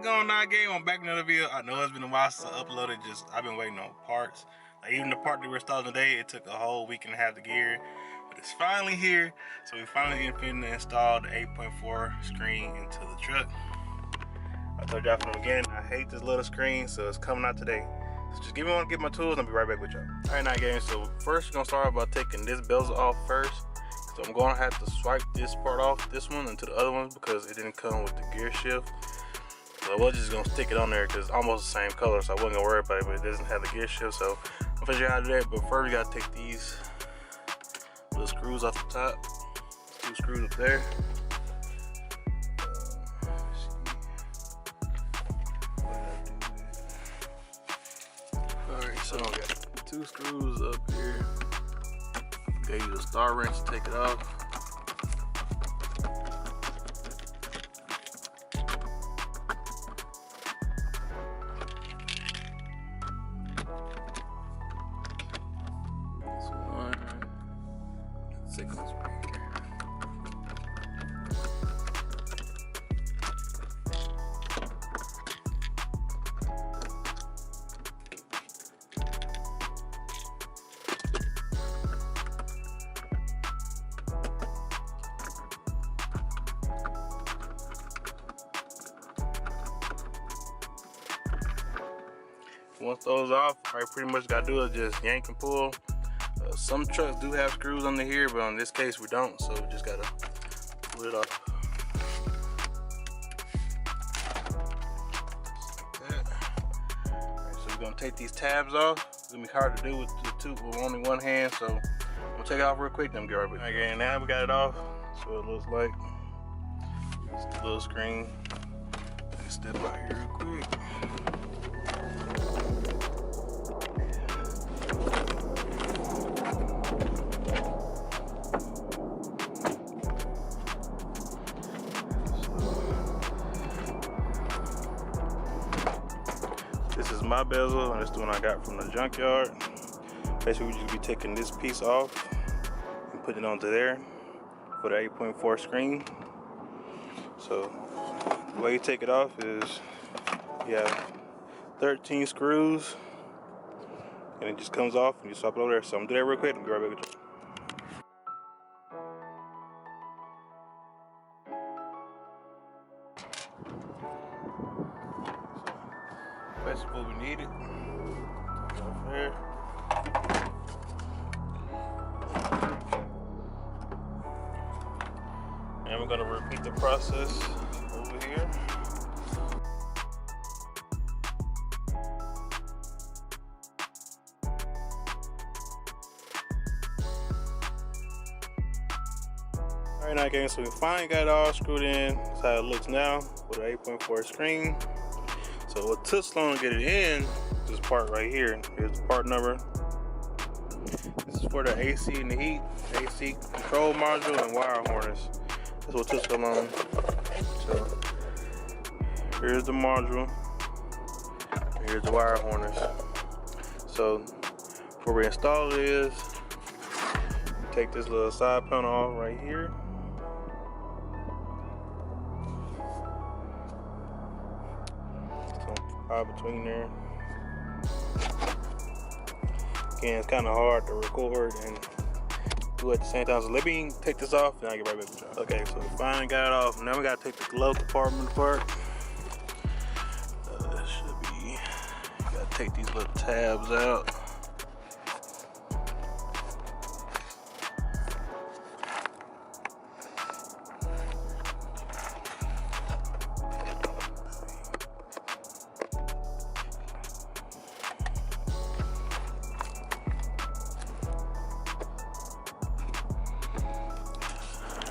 going on, game? I'm back in another video. I know it's been a while since I uploaded. I've been waiting on parts. Like, even the part that we're installing today, it took a whole week and a half to get here, but it's finally here. So we finally finna install the 8.4 screen into the truck. I told y'all from the beginning, I hate this little screen, so it's coming out today. So just give me one to get my tools, and I'll be right back with y'all. All right, now, gang. So first, we're gonna start off by taking this bezel off first. So I'm gonna have to swipe this part off, this one, into the other one because it didn't come with the gear shift. So I was just gonna stick it on there because it's almost the same color, so I wasn't gonna worry about it, but it doesn't have the gear shift. So I'm gonna show you how to do that. But first, we gotta take these little screws off the top. There's 2 screws up there. Alright, so I got 2 screws up here. Gotta use a star wrench to take it off. This one. Second one right here. Once those off, all you pretty much gotta do is just yank and pull. Some trucks do have screws under here, but in this case we don't, so we just gotta pull it off. Like that. All right, so we're gonna take these tabs off. It's gonna be hard to do with only one hand, so I'm gonna take it off real quick, then get right back. Okay, and now we got it off. That's what it looks like. It's the little screen. Let me step out here real quick. This is my bezel, and it's the one I got from the junkyard. Basically, we just be taking this piece off and putting it onto there for the 8.4 screen. So the way you take it off is you have 13 screws, and it just comes off and you swap it over there. So I'm gonna do that real quick and be right back with you. Basically what we needed. Take it off there. And we're gonna repeat the process over here. Alright, now gang, so we finally got it all screwed in. That's how it looks now with an 8.4 screen. So what took so long to get it in, this part right here. Here's the part number. This is for the AC and the heat, AC control module and wire harness. That's what took so long. So here's the module. Here's the wire harness. So where we install it is, take this little side panel off right here. Between there. Again, it's kind of hard to record and do at the same time. So let me take this off and I'll get right back with y'all. Okay, so we finally got it off. Now we gotta take the glove compartment apart. Gotta take these little tabs out.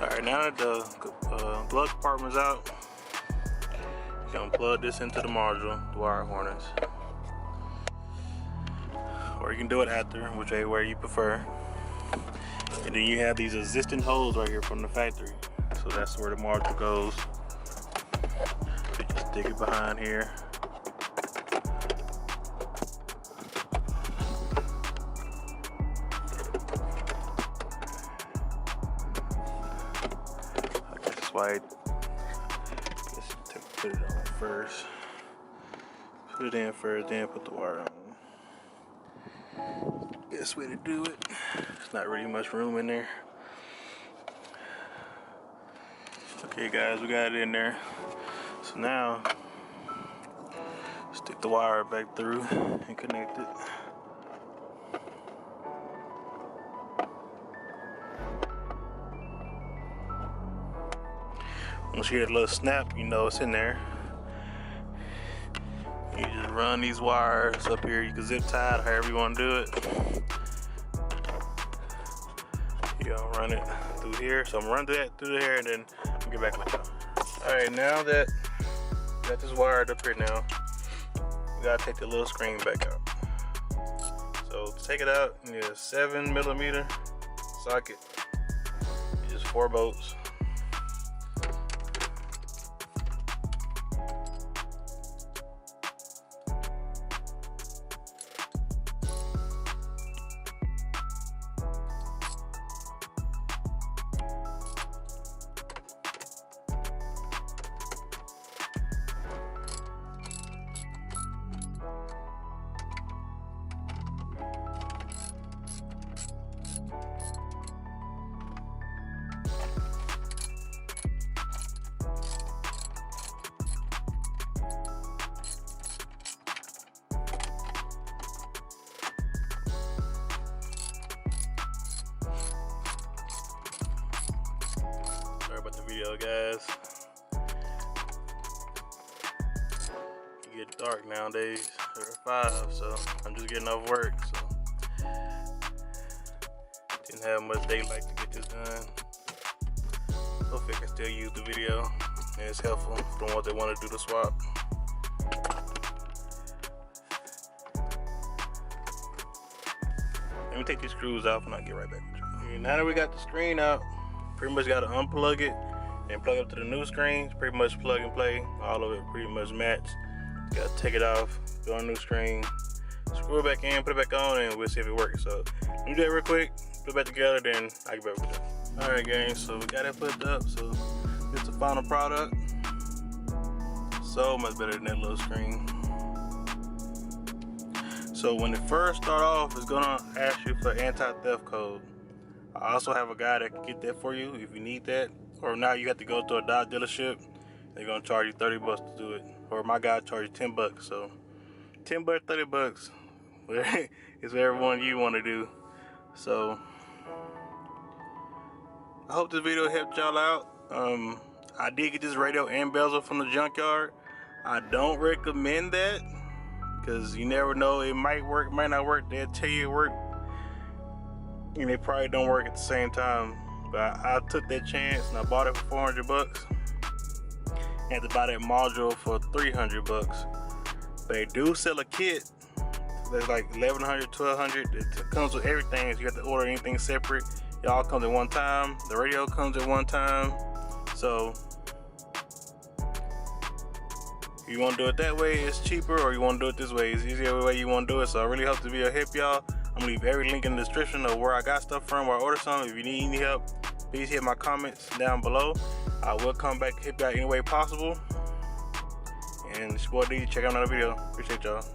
Alright, now that the glove compartment's out, you're gonna plug this into the module, the wire harness. Or you can do it after, whichever way you prefer. And then you have these existing holes right here from the factory. So that's where the module goes. You just stick it behind here. Why I guess put it on first. Put it in first, then put the wire on. Best way to do it. There's not really much room in there. Okay guys, we got it in there. So now, stick the wire back through and connect it. Once you hear a little snap, you know it's in there. You just run these wires up here. You can zip tie it, however you want to do it. You gonna run it through here. So I'm gonna run that through there and then I'll get back with y'all. Alright, now that we got this wired up here now, we gotta take the little screen back out. So to take it out, you need a 7mm socket. Just 4 bolts. Sorry about the video, guys. It get dark nowadays. There are 5, so I'm just getting off work. So didn't have much daylight to get this done. Hopefully I can still use the video and it's helpful for the ones that want to do the swap. Let me take these screws off and I'll get right back with you. Okay, now that we got the screen out, pretty much got to unplug it and plug up to the new screen. It's pretty much plug and play. All of it pretty much match. Got to take it off, go on the new screen, screw it back in, put it back on, and we'll see if it works. So let me do that real quick, put it back together, then I'll get back with you. All right, gang, so we got it put up. So this is the final product. So much better than that little screen. So when it first start off, it's gonna ask you for anti-theft code. I also have a guy that can get that for you if you need that. Or now you have to go to a Dodge dealership. They're gonna charge you 30 bucks to do it. Or my guy charge you 10 bucks. So 10 bucks, 30 bucks. It's whatever one you want to do. So I hope this video helped y'all out. I did get this radio and bezel from the junkyard. I don't recommend that because you never know, it might work, might not work. They'll tell you it worked and they probably don't work at the same time. But I took that chance and I bought it for 400 bucks. I had to buy that module for 300 bucks. But they do sell a kit that's like 1100, 1200. It comes with everything. So you have to order anything separate. It all comes at one time. The radio comes at one time. So if you want to do it that way, it's cheaper, or you want to do it this way, it's easier way you want to do it. So I really hope this video help y'all. I'm gonna leave every link in the description of where I got stuff from, where I ordered some. If you need any help, please hit my comments down below. I will come back, help y'all any way possible. And it's your boy D. Check out another video. Appreciate y'all.